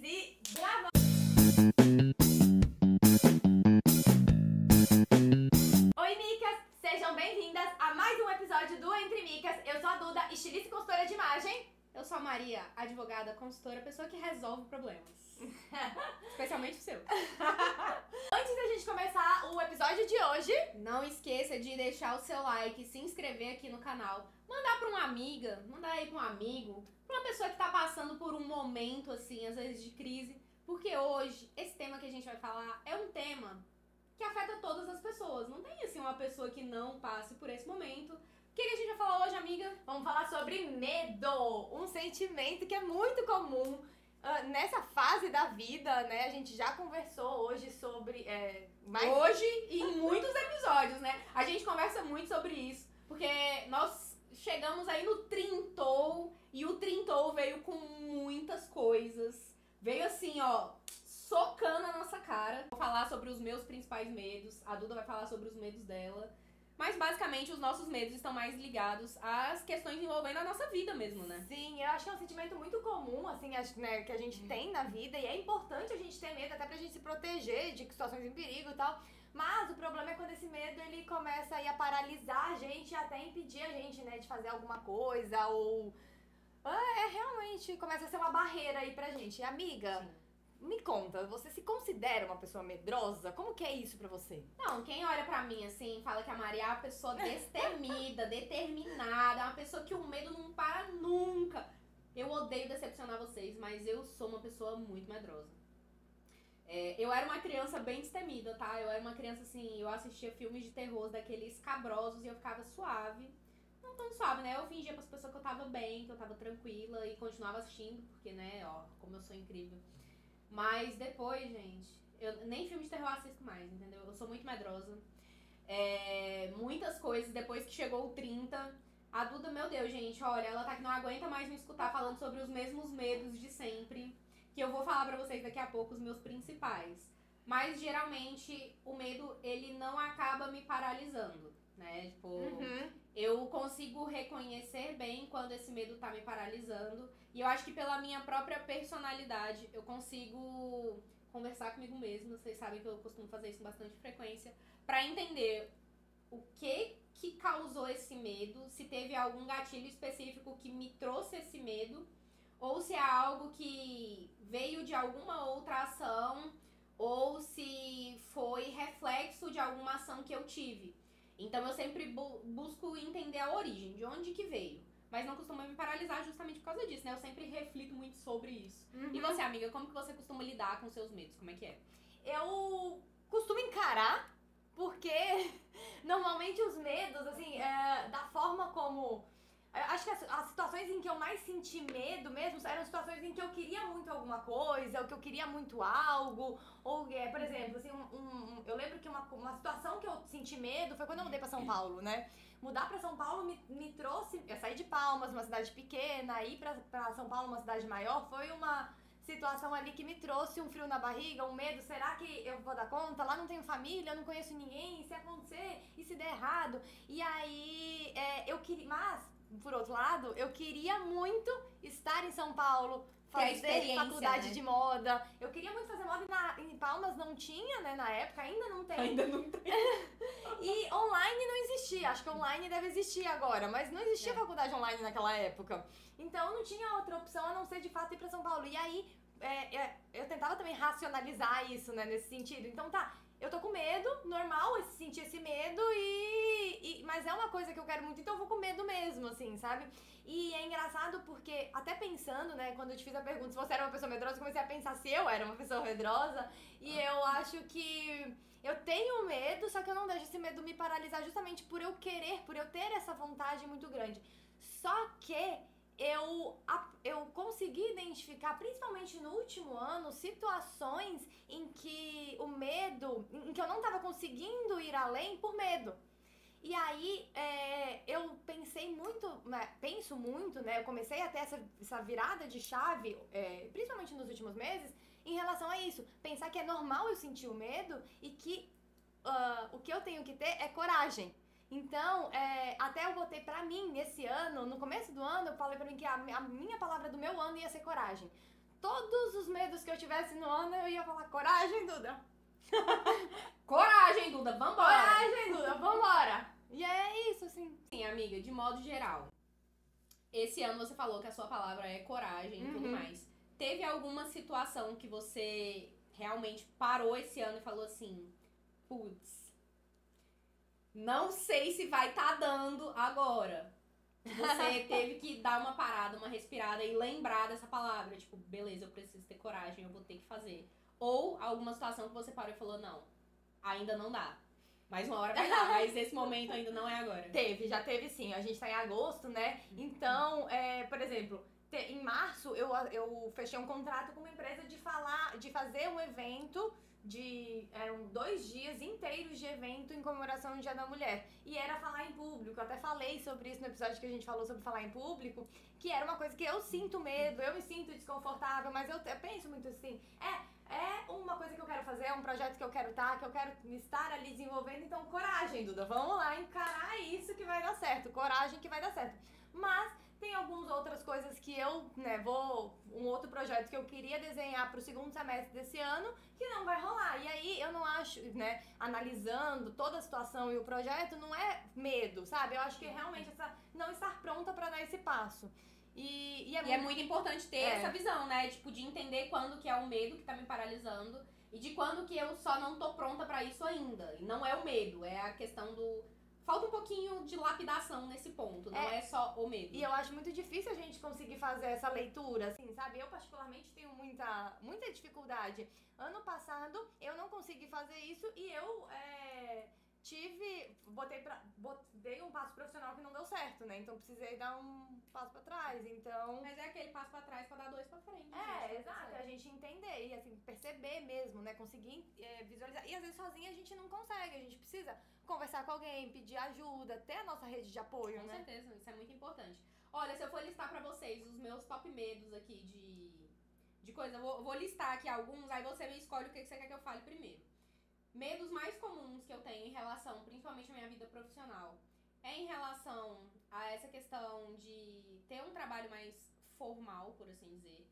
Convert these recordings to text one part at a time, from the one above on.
e gravando! Oi, micas! Sejam bem-vindas a mais um episódio do Entre Micas. Eu sou a Duda, estilista e consultora de imagem. Eu sou a Maria, advogada, consultora, pessoa que resolve problemas. Especialmente o seu. Antes da gente começar o episódio de hoje, Não esqueça de deixar o seu like, se inscrever aqui no canal, mandar pra uma amiga, mandar aí pra um amigo, pra uma pessoa que tá passando por um momento, assim, às vezes de crise. Porque hoje, esse tema que a gente vai falar é um tema que afeta todas as pessoas. Não tem, assim, uma pessoa que não passe por esse momento. O que a gente vai falar hoje, amiga? vamos falar sobre medo, um sentimento que é muito comum nessa fase da vida, né? A gente já conversou hoje sobre... Hoje e em muitos episódios, né? A gente conversa muito sobre isso, porque nós chegamos aí no Trintou, e o Trintou veio com muitas coisas. Veio assim, ó, socando a nossa cara. Vou falar sobre os meus principais medos, a Duda vai falar sobre os medos dela. Mas basicamente os nossos medos estão mais ligados às questões envolvendo a nossa vida mesmo, né? Sim, eu acho que é um sentimento muito comum, assim, né, que a gente tem na vida, e é importante a gente ter medo até pra gente se proteger de situações em perigo e tal. Mas o problema é quando esse medo, ele começa aí a paralisar a gente, até impedir a gente, né, de fazer alguma coisa, ou... realmente, começa a ser uma barreira aí pra gente. Amiga... Sim. Me conta, você se considera uma pessoa medrosa? Como que é isso pra você? Não, quem olha pra mim assim, fala que a Maria é uma pessoa destemida, determinada, é uma pessoa que o medo não para nunca. Eu odeio decepcionar vocês, mas eu sou uma pessoa muito medrosa. Eu era uma criança bem destemida, tá? Eu era uma criança assim, eu assistia filmes de terror daqueles cabrosos e eu ficava suave. Não tão suave, né? Eu fingia pras pessoas que eu tava bem, que eu tava tranquila e continuava assistindo, porque, né, ó, como eu sou incrível. Mas depois, gente, eu nem filme de terror assisto mais, entendeu? Eu sou muito medrosa. Muitas coisas, depois que chegou o 30, a Duda, meu Deus, gente, olha, ela tá que não aguenta mais me escutar falando sobre os mesmos medos de sempre, que eu vou falar pra vocês daqui a pouco os meus principais. Mas, geralmente, o medo, ele não acaba me paralisando, né? Tipo, eu consigo reconhecer bem quando esse medo tá me paralisando. E eu acho que pela minha própria personalidade, eu consigo conversar comigo mesma. Vocês sabem que eu costumo fazer isso com bastante frequência. Pra entender o que causou esse medo. Se teve algum gatilho específico que me trouxe esse medo. Ou se é algo que veio de alguma outra ação. Ou se foi reflexo de alguma ação que eu tive. Então eu sempre busco entender a origem, de onde que veio. Mas não costuma me paralisar justamente por causa disso, né? Eu sempre reflito muito sobre isso. E você, amiga, como que você costuma lidar com seus medos? Como é que é? Eu costumo encarar, porque normalmente os medos, assim, da forma como... Eu acho que as situações em que eu mais senti medo mesmo eram situações em que eu queria muito alguma coisa, ou que eu queria muito algo, ou, por exemplo, assim, eu lembro que uma situação que eu senti medo foi quando eu mudei pra São Paulo, né? Mudar pra São Paulo me trouxe... Eu saí de Palmas, uma cidade pequena, ir pra São Paulo, uma cidade maior, foi uma situação ali que me trouxe um frio na barriga, um medo, será que eu vou dar conta? Lá não tenho família, eu não conheço ninguém, e se acontecer, e se der errado? E aí, eu queria... Mas... Por outro lado, eu queria muito estar em São Paulo, fazer faculdade, né, de moda. Eu queria muito fazer moda e em Palmas não tinha, né, na época, ainda não tem. Ainda não tem. E online não existia, acho que online deve existir agora, mas não existia faculdade online naquela época. Então não tinha outra opção a não ser de fato ir pra São Paulo. E aí, eu tentava também racionalizar isso, né, nesse sentido. Então tá, eu tô com medo, normal sentir esse medo, mas é uma coisa que eu quero muito, então eu vou com medo mesmo, assim, sabe? E é engraçado porque, até pensando, né, quando eu te fiz a pergunta se você era uma pessoa medrosa, eu comecei a pensar se eu era uma pessoa medrosa, e eu acho que eu tenho medo, só que eu não deixo esse medo me paralisar justamente por eu querer, por eu ter essa vontade muito grande. Só que eu consegui identificar, principalmente no último ano, situações em que o medo, em que eu não estava conseguindo ir além por medo. E aí, eu pensei muito, penso muito, né? Eu comecei a ter essa virada de chave, principalmente nos últimos meses, em relação a isso. Pensar que é normal eu sentir o medo e que o que eu tenho que ter é coragem. Então, até eu botei pra mim, nesse ano, no começo do ano, eu falei pra mim que a minha palavra do meu ano ia ser coragem. todos os medos que eu tivesse no ano, eu ia falar, coragem, Duda. Coragem, Duda, vambora! Coragem, Duda, vambora! E é isso, assim. Sim, amiga, de modo geral. Esse ano você falou que a sua palavra é coragem e tudo mais. Teve alguma situação que você realmente parou esse ano e falou assim, putz, não sei se vai tá dando agora. Você teve que dar uma parada, uma respirada e lembrar dessa palavra. Tipo, beleza, eu preciso ter coragem, eu vou ter que fazer. Ou alguma situação que você parou e falou, não, ainda não dá. Mas uma hora vai dar, mas esse momento ainda não é agora. Já teve sim. A gente tá em agosto, né? Então, por exemplo, em março eu fechei um contrato com uma empresa de fazer um evento eram 2 dias inteiros de evento em comemoração ao Dia da Mulher. E era falar em público. Eu até falei sobre isso no episódio que a gente falou sobre falar em público, que era uma coisa que eu sinto medo, eu me sinto desconfortável, mas eu penso muito assim, é uma coisa que eu quero fazer, é um projeto que eu quero estar ali desenvolvendo, então coragem, Duda, vamos lá encarar isso que vai dar certo, coragem que vai dar certo. Mas tem algumas outras coisas que eu, um outro projeto que eu queria desenhar pro segundo semestre desse ano, que não vai rolar. E aí eu não acho, analisando toda a situação e o projeto, não é medo, sabe? Eu acho que é realmente não estar pronta pra dar esse passo. E é muito importante ter essa visão, né? Tipo, de entender quando que é o medo que tá me paralisando e de quando que eu só não tô pronta pra isso ainda. E não é o medo, é a questão do... Falta um pouquinho de lapidação nesse ponto, não é só o medo. E eu acho muito difícil a gente conseguir fazer essa leitura, assim, sabe? Eu particularmente tenho muita dificuldade. Ano passado eu não consegui fazer isso e eu dei um passo profissional que não deu certo, né? Então precisei dar um passo pra trás, então... Mas é aquele passo pra trás pra dar 2 pra frente. Exato, a gente entender e assim, perceber mesmo, né? Conseguir visualizar. E às vezes sozinha a gente não consegue, a gente precisa conversar com alguém, pedir ajuda, ter a nossa rede de apoio, né? Com certeza, isso é muito importante. Olha, se eu for listar pra vocês os meus top medos aqui de coisa, eu vou listar aqui alguns, aí você me escolhe o que você quer que eu fale primeiro. Medos mais comuns que eu tenho em relação, principalmente à minha vida profissional, é em relação a essa questão de ter um trabalho mais formal, por assim dizer,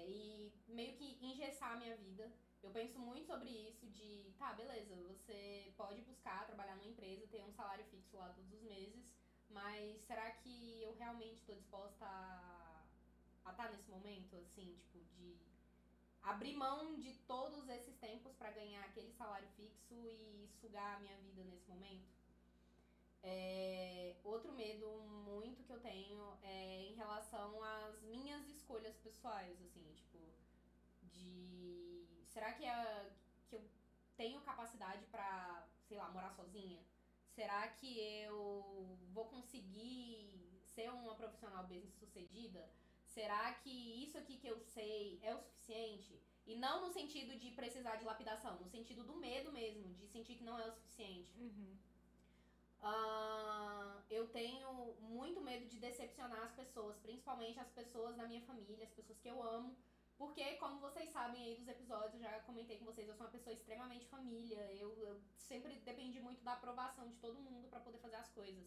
e meio que engessar a minha vida. Eu penso muito sobre isso de, tá, beleza, você pode buscar trabalhar numa empresa, ter um salário fixo lá todos os meses, mas será que eu realmente tô disposta a estar nesse momento, assim, tipo, de abrir mão de todos esses tempos pra ganhar aquele salário fixo e sugar a minha vida nesse momento? Outro medo muito que eu tenho é em relação às minhas escolhas pessoais, assim, tipo, será que eu tenho capacidade pra, sei lá, morar sozinha? Será que eu vou conseguir ser uma profissional bem-sucedida? Será que isso aqui que eu sei é o suficiente? E não no sentido de precisar de lapidação, no sentido do medo mesmo, de sentir que não é o suficiente. Eu tenho muito medo de decepcionar as pessoas, principalmente as pessoas da minha família, as pessoas que eu amo. Porque, como vocês sabem aí dos episódios, eu já comentei com vocês, eu sou uma pessoa extremamente família. Eu sempre dependi muito da aprovação de todo mundo pra poder fazer as coisas.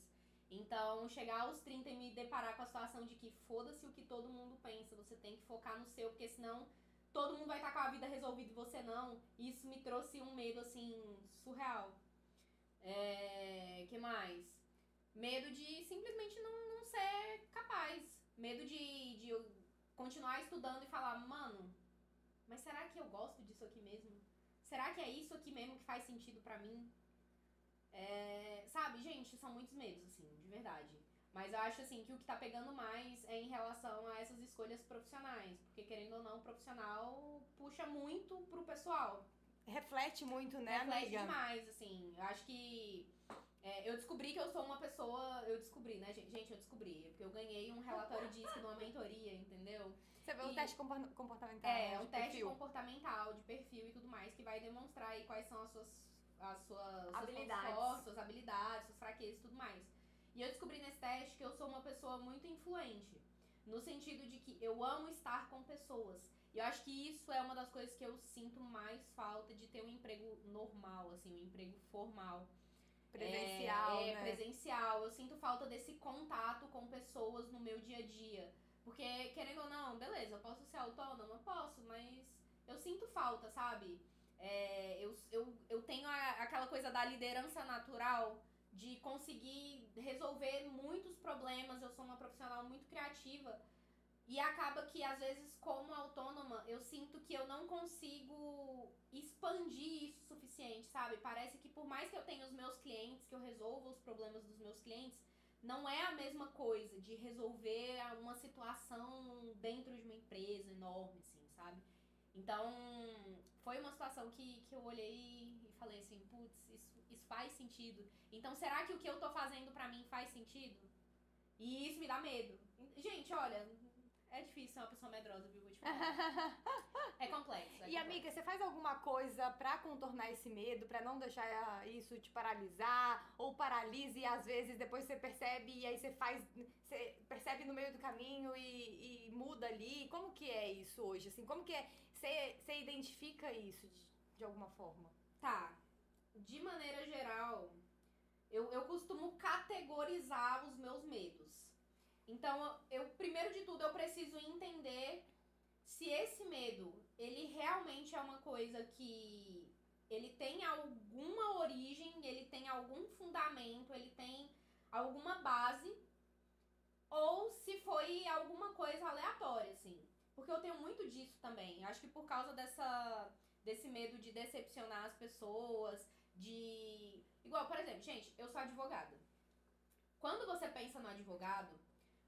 Então, chegar aos 30 e me deparar com a situação de que foda-se o que todo mundo pensa, você tem que focar no seu, porque senão todo mundo vai estar com a vida resolvida e você não. Isso me trouxe um medo, assim, surreal. Que mais? Medo de simplesmente não ser capaz. Medo de eu continuar estudando e falar, mano, mas será que eu gosto disso aqui mesmo? Será que é isso aqui mesmo que faz sentido pra mim? Sabe, gente, são muitos medos, assim, de verdade. Mas eu acho, assim, que o que tá pegando mais é em relação a essas escolhas profissionais. Porque, querendo ou não, o profissional puxa muito pro pessoal. Reflete muito, né, amiga? Reflete demais, assim. Eu acho que... eu descobri que eu sou uma pessoa... Eu descobri, né, gente? Gente, eu descobri. Porque eu ganhei um relatório disso numa mentoria, entendeu? Você vê o teste comportamental. Um teste comportamental, de perfil e tudo mais, que vai demonstrar aí quais são as suas habilidades, suas habilidades, suas fraquezas e tudo mais. E eu descobri nesse teste que eu sou uma pessoa muito influente. No sentido de que eu amo estar com pessoas. E eu acho que isso é uma das coisas que eu sinto mais falta de ter um emprego normal, assim, um emprego formal. Presencial, né? Presencial. Eu sinto falta desse contato com pessoas no meu dia a dia. Porque, querendo ou não, beleza, eu posso ser autônoma? Posso, mas eu sinto falta, sabe? Eu tenho aquela coisa da liderança natural, de conseguir resolver muitos problemas. Eu sou uma profissional muito criativa. E acaba que, às vezes, como autônoma, eu sinto que eu não consigo expandir isso o suficiente, sabe? Parece que por mais que eu tenha os meus clientes, que eu resolva os problemas dos meus clientes, não é a mesma coisa de resolver uma situação dentro de uma empresa enorme, assim, sabe? Então, foi uma situação que eu olhei e falei assim, putz, isso faz sentido. Então, será que o que eu tô fazendo pra mim faz sentido? E isso me dá medo. Gente, olha... É difícil ser uma pessoa medrosa, viu? Vou te falar. É complexo. E amiga, você faz alguma coisa pra contornar esse medo, pra não deixar isso te paralisar? Ou paralisa e às vezes depois você percebe e aí você percebe no meio do caminho e muda ali? Como que é isso hoje? Assim, como que é? Você identifica isso de alguma forma? Tá. De maneira geral, eu costumo categorizar os meus medos. Então, primeiro de tudo, eu preciso entender se esse medo, ele realmente é uma coisa que ele tem alguma origem, ele tem algum fundamento, ele tem alguma base, ou se foi alguma coisa aleatória, assim. Porque eu tenho muito disso também. Acho que por causa desse medo de decepcionar as pessoas, Igual, por exemplo, gente, eu sou advogada. Quando você pensa no advogado,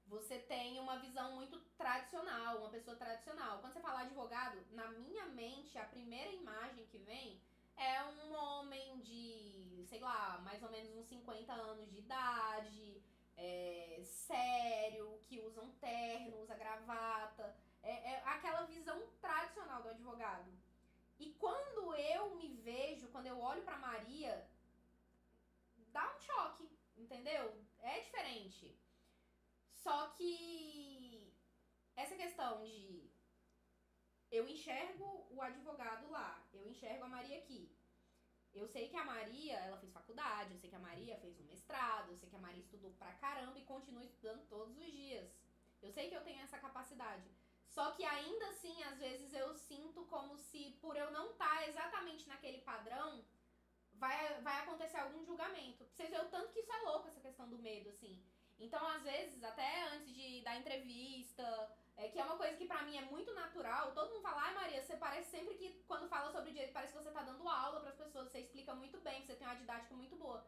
você tem uma visão muito tradicional, uma pessoa tradicional. Quando você fala advogado, na minha mente, a primeira imagem que vem é um homem de, sei lá, mais ou menos uns 50 anos de idade, sério, que usa um terno, usa gravata. É aquela visão tradicional do advogado. E quando eu me vejo, quando eu olho pra Maria, dá um choque, entendeu? É diferente. Só que essa questão de eu enxergo o advogado lá, eu enxergo a Maria aqui. Eu sei que a Maria, ela fez faculdade, eu sei que a Maria fez um mestrado, eu sei que a Maria estudou pra caramba e continua estudando todos os dias. Eu sei que eu tenho essa capacidade. Só que ainda assim, às vezes eu sinto como se, por eu não estar exatamente naquele padrão, vai acontecer algum julgamento. Pra vocês verem o tanto que isso é louco, essa questão do medo, assim. Então, às vezes, até antes da entrevista, que é uma coisa que pra mim é muito natural, todo mundo fala, ai Maria, você parece sempre que quando fala sobre direito, parece que você tá dando aula pras pessoas, você explica muito bem, você tem uma didática muito boa.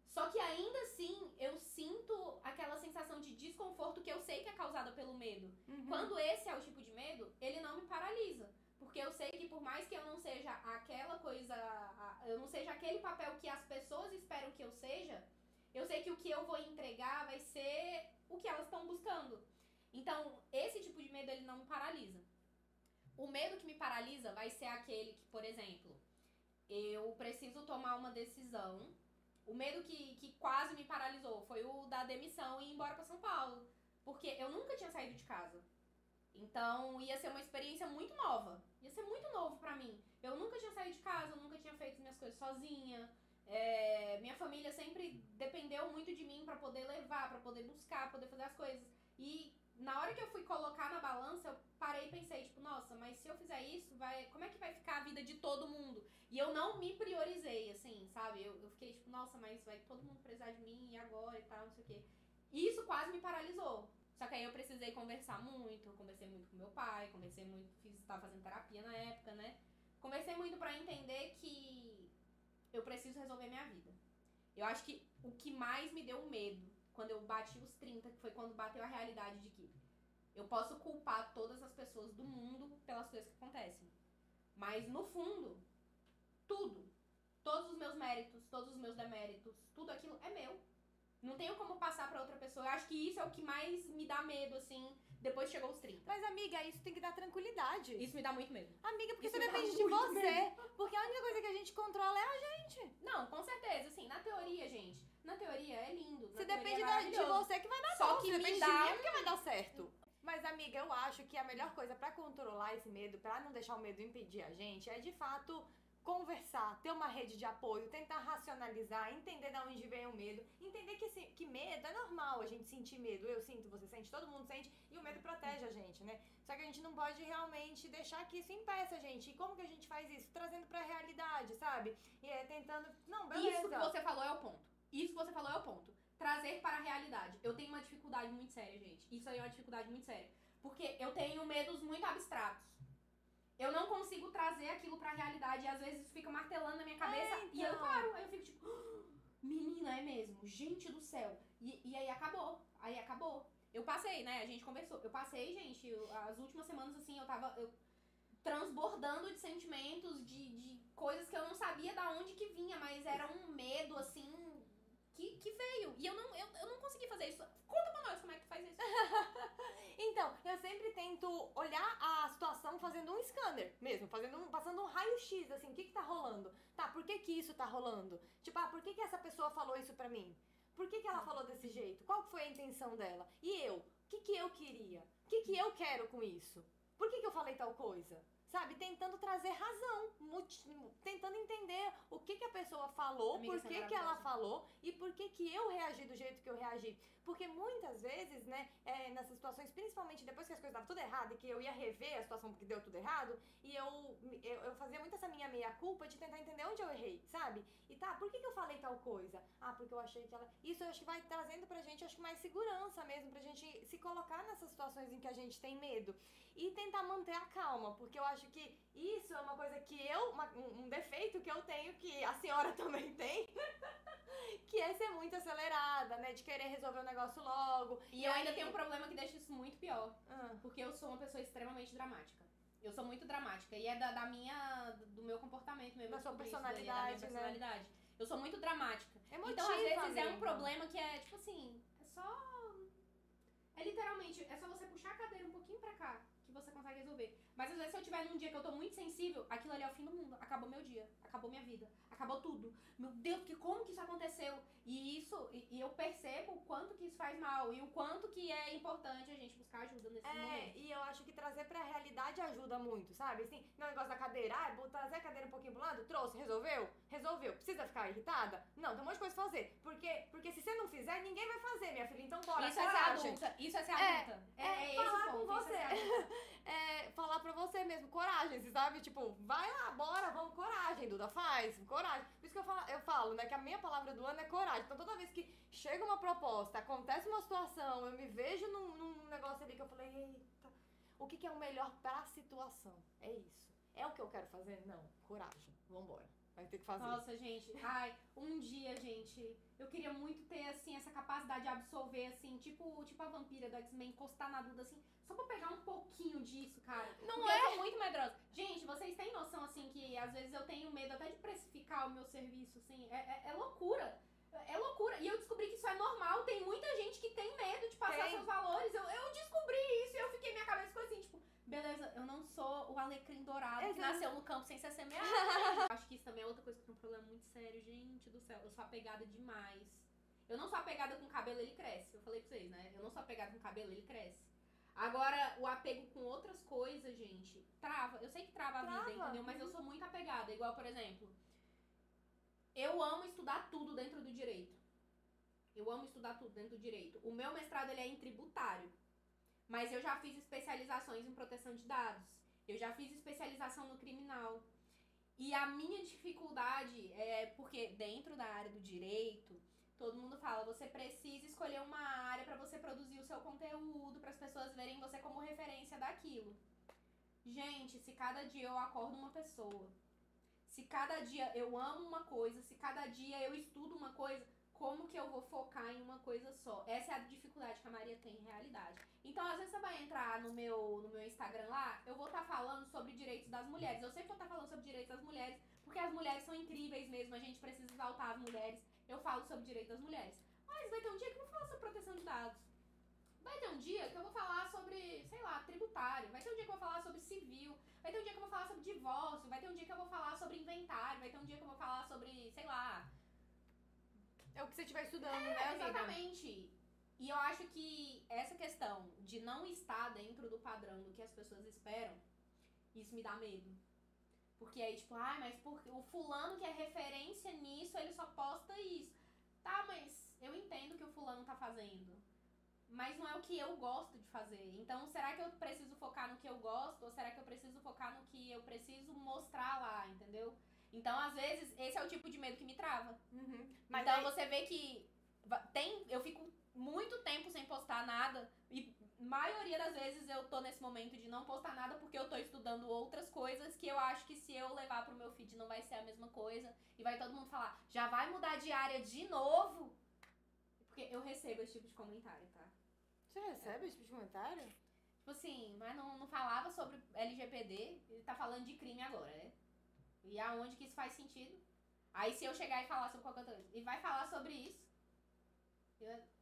Só que ainda assim, eu sinto aquela sensação de desconforto que eu sei que é causada pelo medo. Uhum. Quando esse é o tipo de medo, ele não me paralisa. Porque eu sei que por mais que eu não seja aquela coisa, eu não seja aquele papel que as pessoas esperam que eu seja, eu sei que o que eu vou entregar vai ser o que elas estão buscando. Então, esse tipo de medo, ele não me paralisa. O medo que me paralisa vai ser aquele que, por exemplo, eu preciso tomar uma decisão. O medo que quase me paralisou foi o da demissão e ir embora pra São Paulo. Porque eu nunca tinha saído de casa. Então, ia ser uma experiência muito nova. Ia ser muito novo pra mim. Eu nunca tinha saído de casa, eu nunca tinha feito minhas coisas sozinha. Minha família sempre dependeu muito de mim pra poder levar, pra poder buscar, pra poder fazer as coisas. E na hora que eu fui colocar na balança, eu parei e pensei, tipo, nossa, mas se eu fizer isso, como é que vai ficar a vida de todo mundo? E eu não me priorizei, assim, sabe? Eu fiquei tipo, nossa, mas vai todo mundo precisar de mim e agora e tal, não sei o quê. E isso quase me paralisou. Só que aí eu precisei conversar muito, eu conversei muito com meu pai, conversei muito, tava fazendo terapia na época, né? Conversei muito pra entender que eu preciso resolver minha vida. Eu acho que o que mais me deu medo quando eu bati os 30, que foi quando bateu a realidade de que eu posso culpar todas as pessoas do mundo pelas coisas que acontecem. Mas no fundo, todos os meus méritos, todos os meus deméritos, tudo aquilo é meu. Não tenho como passar pra outra pessoa. Eu acho que isso é o que mais me dá medo, assim, depois que chegou os 30. Mas, amiga, isso tem que dar tranquilidade. Isso me dá muito medo. Amiga, porque isso depende de você. Porque a única coisa que a gente controla é a gente. Não, com certeza. Assim, na teoria, gente, na teoria é lindo. Se depende de você que vai dar Só bom. que se depende me de dá... mim é porque vai dar certo. Mas, amiga, eu acho que a melhor coisa pra controlar esse medo, pra não deixar o medo impedir a gente, é de fato conversar, ter uma rede de apoio, tentar racionalizar, entender de onde vem o medo, entender que medo é normal a gente sentir medo. Eu sinto, você sente, todo mundo sente, e o medo protege a gente, né? Só que a gente não pode realmente deixar que isso impeça a gente. E como que a gente faz isso? Trazendo pra realidade, sabe? E tentando... Não, beleza. Isso que você falou é o ponto. Isso que você falou é o ponto. Trazer para a realidade. Eu tenho uma dificuldade muito séria, gente. Isso aí é uma dificuldade muito séria. Porque eu tenho medos muito abstratos. Eu não consigo trazer aquilo pra realidade e às vezes fica martelando na minha cabeça então. e eu paro. Aí eu fico tipo, menina, é mesmo? Gente do céu. E aí acabou. Aí acabou. Eu passei, né? A gente conversou. Eu passei, gente, as últimas semanas assim, eu tava transbordando de sentimentos, de coisas que eu não sabia da onde que vinha, mas era um medo, assim, que veio. E eu não consegui fazer isso. Conta pra nós como é que tu faz isso. Então, eu sempre tento olhar a situação fazendo um scanner mesmo, passando um raio-x, assim, o que tá rolando? Tá, por que isso tá rolando? Tipo, por que essa pessoa falou isso pra mim? Por que ela falou desse jeito? Qual foi a intenção dela? E eu? O que eu queria? O que eu quero com isso? Por que eu falei tal coisa? Sabe, tentando trazer razão, tentando entender o que a pessoa falou, Amiga, por que ela falou e por que eu reagi do jeito que eu reagi. Porque muitas vezes, né, nessas situações, principalmente depois que as coisas davam tudo errado e que eu ia rever a situação porque deu tudo errado, e eu fazia muito essa minha meia-culpa de tentar entender onde eu errei, sabe? E por que eu falei tal coisa? Porque eu achei que ela... Isso eu acho que vai trazendo pra gente, acho que mais segurança mesmo, pra gente se colocar nessas situações em que a gente tem medo. E tentar manter a calma, porque eu acho que isso é uma coisa que um defeito que eu tenho, que a senhora também tem, que é ser muito acelerada, né, de querer resolver o negócio logo. E eu ainda tenho um problema que deixa isso muito pior, porque eu sou uma pessoa extremamente dramática. Eu sou muito dramática, e é do meu comportamento mesmo. Da sua personalidade, da minha personalidade. Né? Eu sou muito dramática. Emotiva, então, às vezes, amiga. é um problema que é, tipo assim, é literalmente, é só você puxar a cadeira um pouquinho pra cá, que você consegue resolver. Mas às vezes se eu tiver num dia que eu tô muito sensível, aquilo ali é o fim do mundo. Acabou meu dia, acabou minha vida, acabou tudo. Meu Deus, como que isso aconteceu? E eu percebo o quanto que isso faz mal e o quanto que é importante a gente buscar ajuda nesse momento. E eu acho que trazer pra realidade ajuda muito, sabe? Assim, no negócio da cadeira, vou trazer a cadeira um pouquinho pro lado, trouxe, resolveu? Resolveu. Precisa ficar irritada? Não, tem um monte de coisa pra fazer. Porque se você não fizer, ninguém vai fazer, minha filha. Então bora, isso coragem. Isso é ser adulta. É falar esse ponto, com você. Falar pra você mesmo, coragem, sabe? Tipo, vai lá, bora, vamos, coragem, Duda, faz, coragem. Por isso que eu falo, né, que a minha palavra do ano é coragem. Então toda vez que chega uma proposta, acontece uma situação, eu me vejo num negócio ali que eu falei, eita, o que é o melhor pra situação? É isso. É o que eu quero fazer? Não, coragem, vambora. Vai ter que fazer. Nossa, gente, um dia, gente, eu queria muito ter, assim, essa capacidade de absorver, assim, tipo a vampira do X-Men, encostar na Duda, assim, só pra pegar um pouquinho disso, cara. Não porque é? eu sou muito medrosa. Gente, vocês têm noção, assim, que às vezes eu tenho medo até de precificar o meu serviço, assim, é loucura. É loucura. E eu descobri que isso é normal. Tem muita gente que tem medo de passar seus valores. Eu descobri isso e eu fiquei, minha cabeça ficou assim, tipo, beleza, eu não sou o alecrim dourado que nasceu no campo sem ser semeado. Acho que isso também é outra coisa que tem um problema muito sério, gente do céu. Eu sou apegada demais. Eu não sou apegada com o cabelo, ele cresce. Eu falei pra vocês, né? Eu não sou apegada com o cabelo, ele cresce. Agora, o apego com outras coisas, gente, trava. Eu sei que trava a vida, entendeu? Mas eu sou muito apegada. Igual, por exemplo, eu amo estudar tudo dentro do direito. Eu amo estudar tudo dentro do direito. O meu mestrado, ele é em tributário. Mas eu já fiz especializações em proteção de dados. Eu já fiz especialização no criminal. E a minha dificuldade é porque dentro da área do direito, todo mundo fala, você precisa escolher uma área para você produzir o seu conteúdo, para as pessoas verem você como referência daquilo. Gente, se cada dia eu acordo uma pessoa, se cada dia eu amo uma coisa, se cada dia eu estudo uma coisa, como que eu vou focar em uma coisa só? Essa é a dificuldade que a Maria tem em realidade. Então, às vezes você vai entrar no meu Instagram lá, eu vou estar falando sobre direitos das mulheres. Eu sempre vou estar falando sobre direitos das mulheres, porque as mulheres são incríveis mesmo, a gente precisa exaltar as mulheres. Eu falo sobre direitos das mulheres. Mas vai ter um dia que eu vou falar sobre proteção de dados. Vai ter um dia que eu vou falar sobre, sei lá, tributário. Vai ter um dia que eu vou falar sobre civil. Vai ter um dia que eu vou falar sobre divórcio. Vai ter um dia que eu vou falar sobre inventário. Vai ter um dia que eu vou falar sobre, sei lá... É o que você estiver estudando, né, amiga? Exatamente. E eu acho que essa questão de não estar dentro do padrão do que as pessoas esperam, isso me dá medo. Porque aí, tipo, mas porque o fulano que é referência nisso, ele só posta isso. Tá, mas eu entendo o que o fulano tá fazendo. Mas não é o que eu gosto de fazer. Então, será que eu preciso focar no que eu gosto? Ou será que eu preciso focar no que eu preciso mostrar lá, entendeu? Então, às vezes, esse é o tipo de medo que me trava. Mas então, aí... você vê que eu fico muito tempo sem postar nada. E maioria das vezes eu tô nesse momento de não postar nada porque eu tô estudando outras coisas que eu acho que se eu levar pro meu feed não vai ser a mesma coisa. E vai todo mundo falar, já vai mudar de área de novo? Porque eu recebo esse tipo de comentário, tá? Você recebe esse tipo de comentário? Tipo assim, mas não falava sobre LGPD, ele tá falando de crime agora, né? E aonde que isso faz sentido? Aí se eu chegar e falar sobre qualquer coisa, e vai falar sobre isso,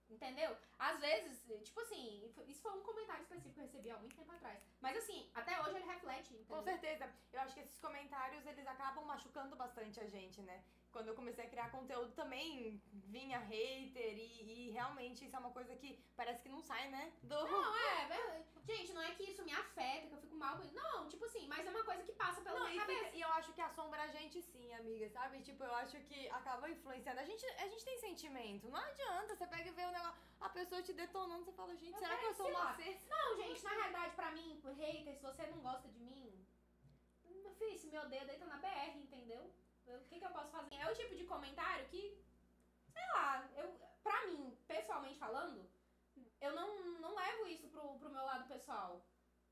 entendeu? Às vezes, tipo assim, isso foi um comentário específico que eu recebi há muito tempo atrás. Mas assim, até hoje ele reflete, entendeu? Com certeza. Eu acho que esses comentários, eles acabam machucando bastante a gente, né? Quando eu comecei a criar conteúdo também vinha hater e realmente isso é uma coisa que parece que não sai, né? Não, gente, não é que isso me afeta, que eu fico mal com isso. Não, tipo assim, mas é uma coisa que passa pela minha cabeça. E eu acho que assombra a gente sim, amiga, sabe? Tipo, eu acho que acaba influenciando. A gente tem sentimento, não adianta. Você pega e vê o negócio, a pessoa te detonando, você fala, gente, será que eu sou uma cesta? Não, gente, na realidade, pra mim, hater, se você não gosta de mim, meu filho, se meu dedo deita na BR, entendeu? O que eu posso fazer? É o tipo de comentário que, sei lá, pra mim, pessoalmente falando, eu não levo isso pro meu lado pessoal.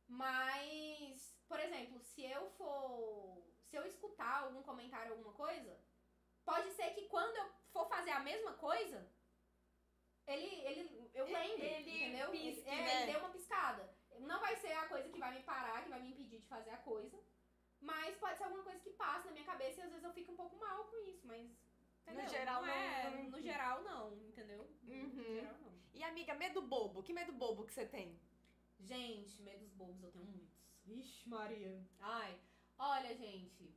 Mas, por exemplo, se eu escutar algum comentário, alguma coisa, pode ser que quando eu for fazer a mesma coisa, eu lembre, entendeu? Pisque, ele deu uma piscada. Não vai ser a coisa que vai me parar, que vai me impedir de fazer a coisa. Mas pode ser alguma coisa que passa na minha cabeça e às vezes eu fico um pouco mal com isso, mas... Entendeu? No geral, não. No geral, não, entendeu? No geral, não. E amiga, medo bobo. Que medo bobo que você tem? Gente, medos bobos eu tenho muitos. Ixi, Maria. Ai, olha, gente.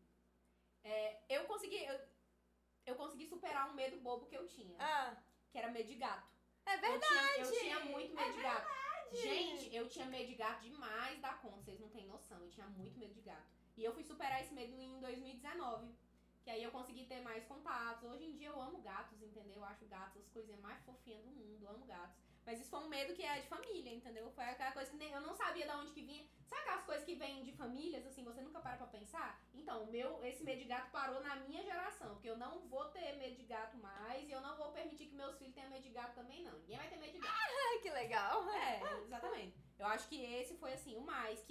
Eu consegui superar um medo bobo que eu tinha. Que era medo de gato. É verdade! Eu tinha muito medo de gato. Gente, eu tinha medo de gato demais da conta, vocês não têm noção. Eu tinha muito medo de gato. E eu fui superar esse medo em 2019. Que aí eu consegui ter mais contatos. Hoje em dia eu amo gatos, entendeu? Eu acho gatos as coisinhas mais fofinhas do mundo. Eu amo gatos. Mas isso foi um medo que é de família, entendeu? Foi aquela coisa que eu não sabia de onde que vinha. Sabe aquelas coisas que vêm de famílias, assim, você nunca para pra pensar? Então, esse medo de gato parou na minha geração. Porque eu não vou ter medo de gato mais. E eu não vou permitir que meus filhos tenham medo de gato também, não. Ninguém vai ter medo de gato. Ai, que legal. Exatamente. Eu acho que esse foi, assim, o mais.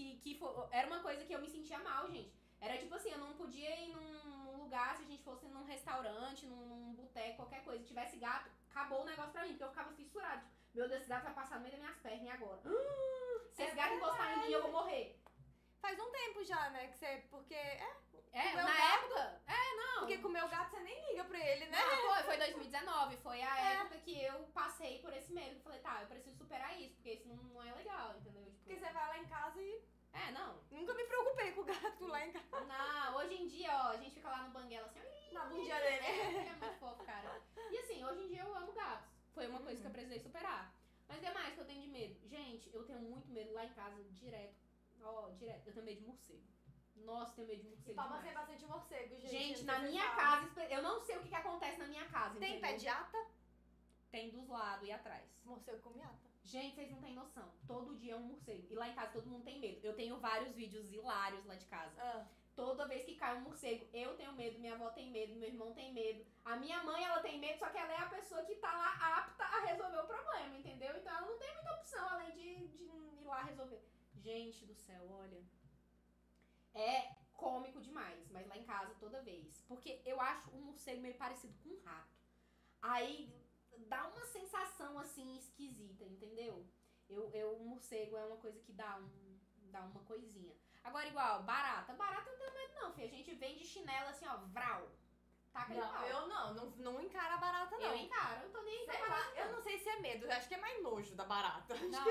Era uma coisa que eu me sentia mal, gente. Era tipo assim, eu não podia ir num lugar, se a gente fosse num restaurante, num boteco, qualquer coisa, tivesse gato, acabou o negócio pra mim, porque eu ficava fissurada. Tipo, meu Deus, esse gato vai passar no meio das minhas pernas, e agora? Se esse gato encostar em mim, eu vou morrer. Faz um tempo já, né, que você... Porque... Na época... Não. Porque com o meu gato você nem liga pra ele, né? Não, foi 2019, foi a época que eu passei por esse medo. Eu falei, tá, eu preciso superar isso, porque isso não é legal, entendeu? Tipo, porque você vai lá em casa e... não. Nunca me preocupei com o gato lá em casa. Não, hoje em dia, ó, a gente fica lá no banguela assim, na bundinha dele. É muito fofo, cara. E assim, hoje em dia eu amo gatos. Foi uma coisa que eu precisei superar. Mas o que mais que eu tenho de medo? Gente, eu tenho muito medo lá em casa, direto. Direto. Eu tenho medo de morcego. Nossa, tenho medo de morcego. E Palma tem bastante morcego, gente. Gente, na minha casa, eu não sei o que acontece na minha casa. Tem entendeu? pé de ata? Tem dos lados e atrás. Morcego come ata. Gente, vocês não têm noção. Todo dia é um morcego. E lá em casa todo mundo tem medo. Eu tenho vários vídeos hilários lá de casa. Toda vez que cai um morcego, eu tenho medo, minha avó tem medo, meu irmão tem medo. A minha mãe, ela tem medo, só que ela é a pessoa que tá lá apta a resolver o problema, entendeu? Então ela não tem muita opção além de ir lá resolver. Gente do céu, olha. É cômico demais, mas lá em casa toda vez. Porque eu acho um morcego meio parecido com um rato. Aí dá uma sensação assim esquisita, entendeu? O morcego é uma coisa que dá uma coisinha. Agora, igual, barata. Barata eu não tenho medo, não, filho. A gente vende chinelo assim, ó, vral. Taca de pau. Eu não encara a barata, não. Eu encaro, eu tô nem pra barata. Eu não sei se é medo, eu acho que é mais nojo da barata. Não,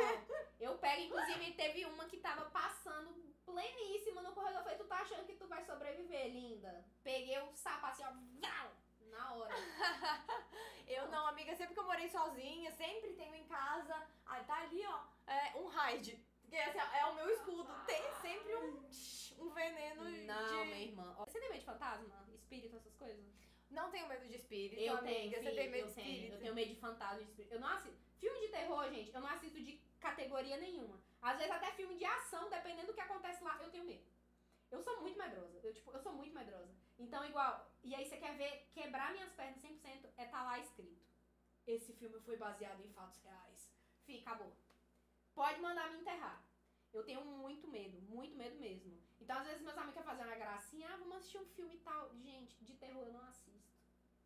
eu pego, inclusive, teve uma que tava passando pleníssima no corredor. Eu falei, tu tá achando que tu vai sobreviver, linda? Peguei o sapo assim, ó, vral, na hora. Eu não, amiga, sempre que eu morei sozinha, sempre tenho em casa, tá ali, ó, um raid. Porque assim, é o meu escudo. Tem sempre um veneno Não, minha irmã. fantasma? Espírito, essas coisas? Não tenho medo de espírito, Eu amiga. tenho, Você filho, tem medo eu de tenho. espírito? Eu tenho medo de fantasma, de espírito. Eu não assisto. Filme de terror, gente, eu não assisto de categoria nenhuma. Às vezes até filme de ação, dependendo do que acontece lá, eu tenho medo. Eu sou muito medrosa. Eu sou muito medrosa. Então, igual... E aí você quer ver quebrar minhas pernas 100%, tá lá escrito. Esse filme foi baseado em fatos reais. Fih, acabou. Pode mandar me enterrar. Eu tenho muito medo mesmo. Então, às vezes, meus amigos querem fazer uma gracinha. Vamos assistir um filme e tal. Gente, de terror eu não assisto.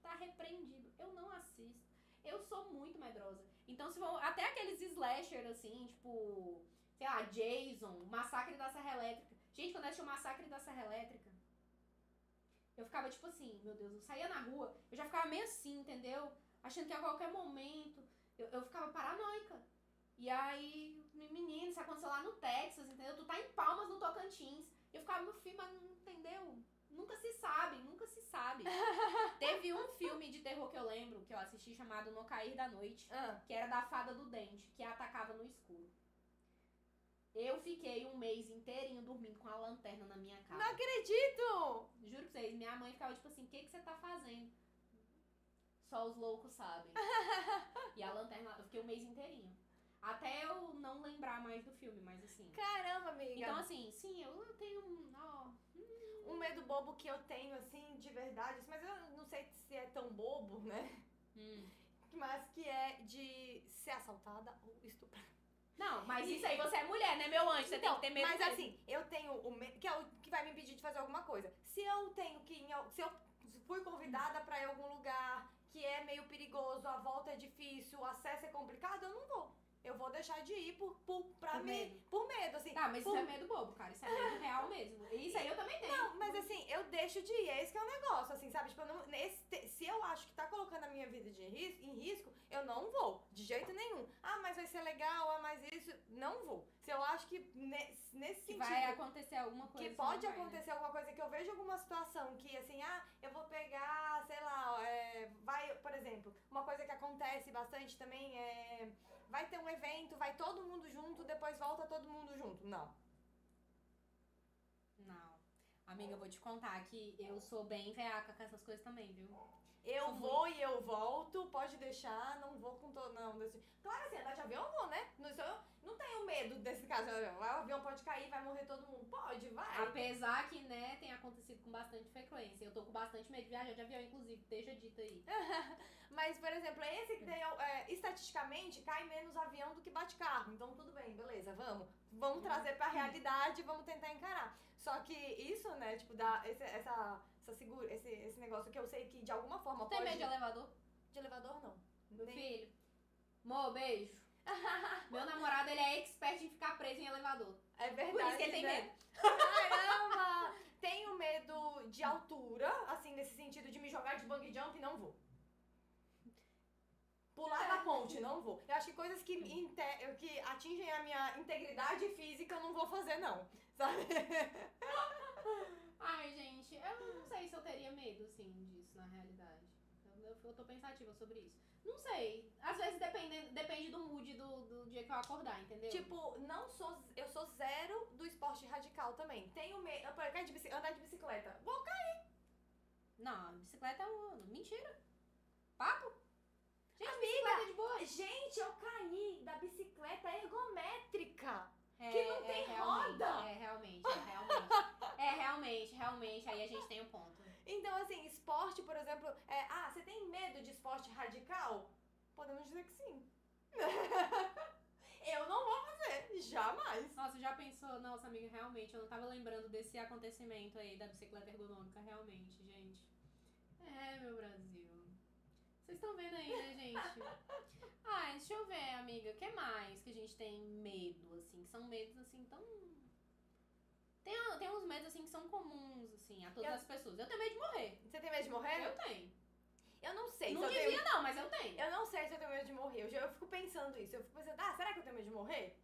Tá repreendido. Eu não assisto. Eu sou muito medrosa. Então, se for até aqueles slasher, assim, tipo... Sei lá, Jason, Massacre da Serra Elétrica. Gente, quando eu assisti o Massacre da Serra Elétrica, eu ficava tipo assim, meu Deus, eu saía na rua, eu já ficava meio assim, entendeu? Achando que a qualquer momento eu ficava paranoica. E aí, menino, isso aconteceu lá no Texas, entendeu? Tu tá em Palmas, no Tocantins. Eu ficava, meu filho, mas não entendeu? Nunca se sabe, nunca se sabe. Teve um filme de terror que eu lembro, que eu assisti, chamado No Cair da Noite, que era da Fada do Dente, que atacava no escuro. Eu fiquei um mês inteirinho dormindo com a lanterna na minha casa. Não acredito! Juro pra vocês, minha mãe ficava tipo assim, o que você tá fazendo? Só os loucos sabem. E a lanterna, eu fiquei um mês inteirinho. Até eu não lembrar mais do filme, mas assim... Caramba, amiga. Então assim, sim, eu tenho um medo bobo que eu tenho, assim, de verdade, mas eu não sei se é tão bobo, né? Mas que é de ser assaltada ou estuprada. Não, mas isso aí você é mulher, né, meu anjo? Você então, tem que ter medo mas mesmo. assim, eu tenho o medo, que é o que vai me impedir de fazer alguma coisa. Se eu tenho que, se eu fui convidada pra ir a algum lugar que é meio perigoso, a volta é difícil, o acesso é complicado, eu não vou. Eu vou deixar de ir por medo, assim. Tá, mas isso é medo bobo, cara. Isso é medo real mesmo. Isso aí eu também tenho. Não, mas assim, eu deixo de ir. É esse que é o negócio, assim, sabe? Tipo, eu não, se eu acho que tá colocando a minha vida em risco, eu não vou. De jeito nenhum. Ah, mas vai ser legal, ah, mas isso... Não vou. Se eu acho que nesse sentido... vai acontecer alguma coisa. Que pode acontecer alguma coisa, que eu vejo alguma situação que, assim, eu vou pegar, sei lá, vai, por exemplo, uma coisa que acontece bastante também é... Vai ter um evento, vai todo mundo junto, depois volta todo mundo junto. Não. Não. Amiga, eu vou te contar que eu sou bem veaca com essas coisas também, viu? Eu vou e eu volto, pode deixar, não vou com todo... Não, claro, assim, andar de avião eu vou, né? Eu não tenho medo desse caso. O avião pode cair, vai morrer todo mundo. Pode, vai. Apesar que, né, tem acontecido com bastante frequência. Eu tô com bastante medo de viajar de avião, inclusive, deixa dito aí. Mas, por exemplo, esse que tem, estatisticamente, cai menos avião do que bate carro. Então, tudo bem, beleza, vamos trazer pra realidade e vamos tentar encarar. Só que isso, né, tipo, dá esse negócio que eu sei que de alguma forma Tem medo de elevador? De elevador, não. Meu filho. Mô, beijo. Meu namorado, ele é expert em ficar preso em elevador. É verdade, por isso que ele tem medo. Caramba! Tenho medo de altura, assim, nesse sentido de me jogar de bungee jump, não vou. Pular da ponte, não vou. Eu acho que coisas que atingem a minha integridade física eu não vou fazer, não. Sabe? Ai, gente, eu não sei se eu teria medo, assim, disso na realidade. Eu tô pensativa sobre isso. Não sei. Às vezes depende do mood do dia que eu acordar, entendeu? Tipo, eu sou zero do esporte radical também. Tenho medo. Andar de bicicleta. Vou cair. Não, bicicleta é mentira. Papo? Gente, amiga, bicicleta é de boa. Gente, eu caí da bicicleta ergométrica. Que não tem roda. Realmente, aí a gente tem um ponto. Então, assim, esporte, por exemplo, você tem medo de esporte radical? Podemos dizer que sim. Eu não vou fazer, jamais. Nossa, já pensou? Nossa, amiga, realmente, eu não tava lembrando desse acontecimento aí da bicicleta ergonômica, realmente, gente. Meu Brasil. Vocês estão vendo aí, né, gente? Deixa eu ver, amiga, o que mais que a gente tem medo, assim, que são medos, assim, tão... Tem uns medos, assim, que são comuns, assim, a todas as pessoas. Eu tenho medo de morrer. Você tem medo de morrer? Eu tenho. Eu não sei. Não devia não, mas eu tenho. Eu não sei se eu tenho medo de morrer. Eu fico pensando isso. Eu fico pensando, será que eu tenho medo de morrer?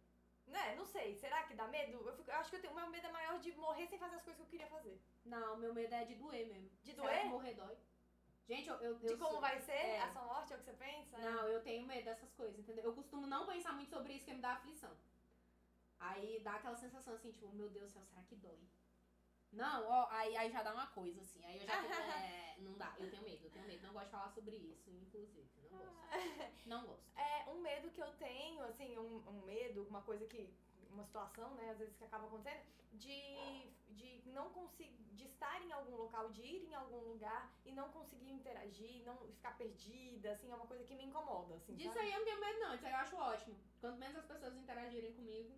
Né? Não sei. Será que dá medo? Eu acho que o meu medo é maior de morrer sem fazer as coisas que eu queria fazer. Não, meu medo é de doer mesmo. De doer? Será que morrer dói? Gente, de como vai ser a sua morte, é o que você pensa? Não, eu tenho medo dessas coisas, entendeu? Eu costumo não pensar muito sobre isso, que me dá aflição. Aí dá aquela sensação assim, tipo, meu Deus do céu, será que dói? Não, ó, aí já dá uma coisa, assim. Aí eu já fico, não dá, eu tenho medo. Não gosto de falar sobre isso, inclusive. Não gosto. Não gosto. Um medo que eu tenho, assim, um medo, uma coisa que... Uma situação, né, às vezes que acaba acontecendo, de não conseguir, de estar em algum local, de ir em algum lugar e não conseguir interagir, não ficar perdida, assim, é uma coisa que me incomoda, assim, Disso sabe? aí eu não tenho medo, não. Isso aí eu acho ótimo. Quanto menos as pessoas interagirem comigo.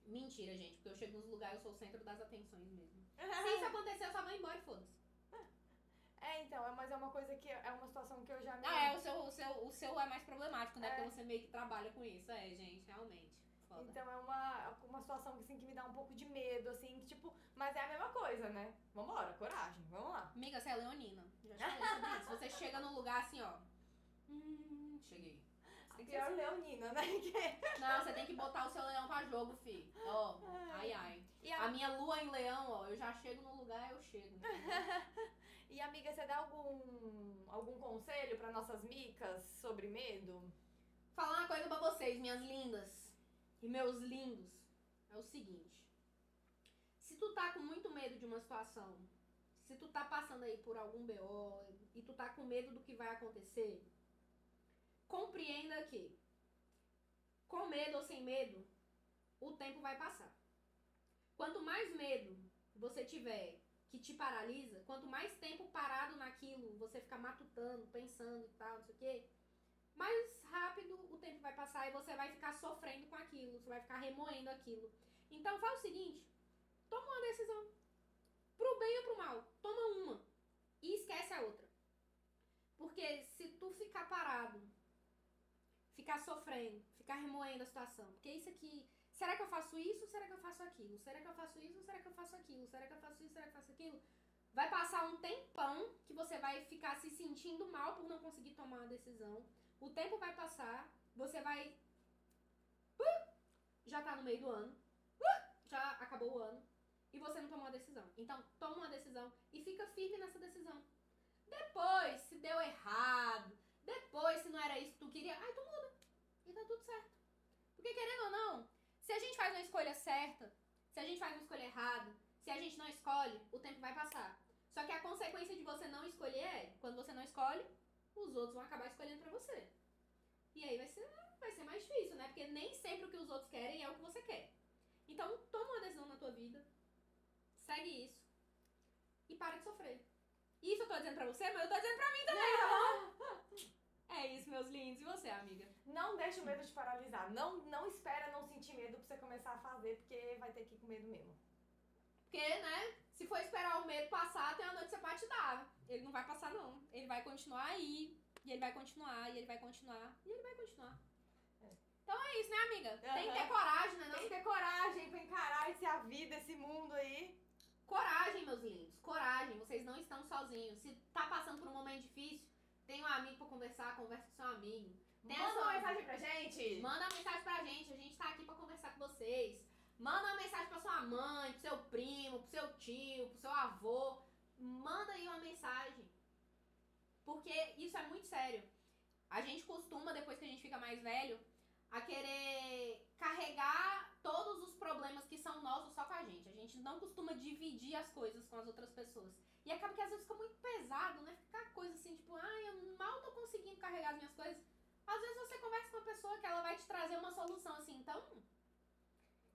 Mentira, gente, porque eu chego nos lugares, eu sou o centro das atenções mesmo. Se isso acontecer, eu só vou embora e foda-se. Então, mas é uma coisa que é uma situação que eu já me... O seu é mais problemático, né? Porque você meio que trabalha com isso. Gente, realmente. Foda. Então é uma situação assim, que me dá um pouco de medo, assim, que tipo, mas é a mesma coisa, né? Vambora, coragem, vamos lá. Amiga, você é leonina. Já falei sobre isso. Você chega num lugar assim, ó. Cheguei. Você tem que ser leonina, né? Não, você tem que botar o seu leão pra jogo, fi. Ó, ai. E a minha lua em leão, ó, eu já chego no lugar, eu chego. E amiga, você dá algum conselho pra nossas micas sobre medo? Falar uma coisa pra vocês, minhas lindas. E meus lindos, é o seguinte. Se tu tá com muito medo de uma situação, se tu tá passando aí por algum BO e tu tá com medo do que vai acontecer, compreenda que, com medo ou sem medo, o tempo vai passar. Quanto mais medo você tiver que te paralisa, quanto mais tempo parado naquilo, você ficar matutando, pensando e tal, não sei o quê, mais rápido o tempo vai passar e você vai ficar sofrendo com aquilo, você vai ficar remoendo aquilo. Então faz o seguinte, toma uma decisão, pro bem ou pro mal, toma uma e esquece a outra. Porque se tu ficar parado, ficar sofrendo, ficar remoendo a situação, porque isso aqui, será que eu faço isso, será que eu faço aquilo, será que eu faço isso, será que eu faço aquilo, será que eu faço isso, será que eu faço aquilo, vai passar um tempão que você vai ficar se sentindo mal por não conseguir tomar uma decisão. O tempo vai passar, você vai... já tá no meio do ano, já acabou o ano, e você não tomou a decisão. Então, toma uma decisão e fica firme nessa decisão. Depois, se deu errado, depois, se não era isso que tu queria, aí tu muda. E tá tudo certo. Porque, querendo ou não, se a gente faz uma escolha certa, se a gente faz uma escolha errada, se a gente não escolhe, o tempo vai passar. Só que a consequência de você não escolher é, quando você não escolhe, os outros vão acabar escolhendo pra você. E aí vai ser mais difícil, né? Porque nem sempre o que os outros querem é o que você quer. Então, toma uma decisão na tua vida, segue isso e para de sofrer. Isso eu tô dizendo pra você, mas eu tô dizendo pra mim também, tá bom? É isso, meus lindos. E você, amiga? Não deixa o medo te paralisar. Não espera não sentir medo pra você começar a fazer, porque vai ter que ir com medo mesmo. Porque, né, se for esperar o medo passar, tem uma notícia pra te dar. Ele não vai passar, não. Ele vai continuar aí. E ele vai continuar, e ele vai continuar, e ele vai continuar. Então é isso, né, amiga? Tem que ter coragem, né? Tem que ter coragem pra encarar a vida, esse mundo aí. Coragem, meus lindos. Coragem. Vocês não estão sozinhos. Se tá passando por um momento difícil, tem um amigo pra conversar, conversa com seu amigo. Manda uma mensagem pra gente. Manda uma mensagem pra gente. A gente tá aqui pra conversar com vocês. Manda uma mensagem pra sua mãe, pro seu primo, pro seu tio, pro seu avô. Manda aí uma mensagem. Porque isso é muito sério. A gente costuma, depois que a gente fica mais velho, a querer carregar todos os problemas que são nossos só com a gente. A gente não costuma dividir as coisas com as outras pessoas. E acaba que às vezes fica muito pesado, né? Fica coisa assim, tipo, eu mal tô conseguindo carregar as minhas coisas. Às vezes você conversa com uma pessoa que ela vai te trazer uma solução assim, então...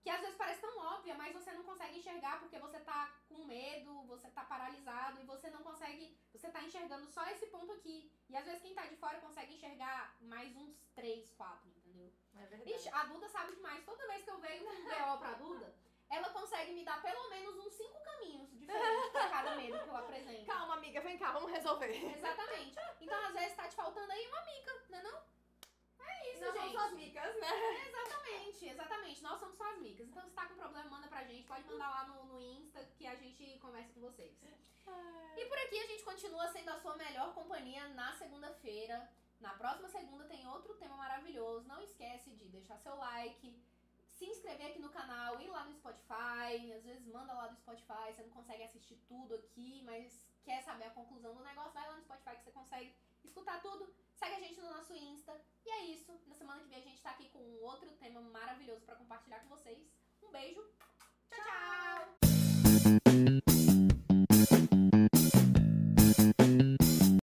que às vezes parece tão óbvia, mas você não consegue enxergar porque você tá com medo, você tá paralisado e você não consegue... Você tá enxergando só esse ponto aqui. E às vezes quem tá de fora consegue enxergar mais uns 3, 4, entendeu? É verdade. Ixi, a Duda sabe demais. Toda vez que eu venho com um BO pra Duda, ela consegue me dar pelo menos uns 5 caminhos diferentes pra cada medo que eu apresento. Calma, amiga, vem cá, vamos resolver. Exatamente. Então às vezes tá te faltando aí uma mica, né não? É isso, Nós gente. somos suas micas, né? Exatamente. Nós somos suas micas. Então, se tá com problema, manda pra gente. Pode mandar lá no Insta que a gente conversa com vocês. E por aqui a gente continua sendo a sua melhor companhia na segunda-feira. Na próxima segunda tem outro tema maravilhoso. Não esquece de deixar seu like, se inscrever aqui no canal, ir lá no Spotify. Às vezes manda lá do Spotify, você não consegue assistir tudo aqui, mas quer saber a conclusão do negócio, vai lá no Spotify que você consegue escutar tudo. Segue a gente no nosso Insta. E é isso. Na semana que vem a gente tá aqui com um outro tema maravilhoso pra compartilhar com vocês. Um beijo. Tchau, tchau!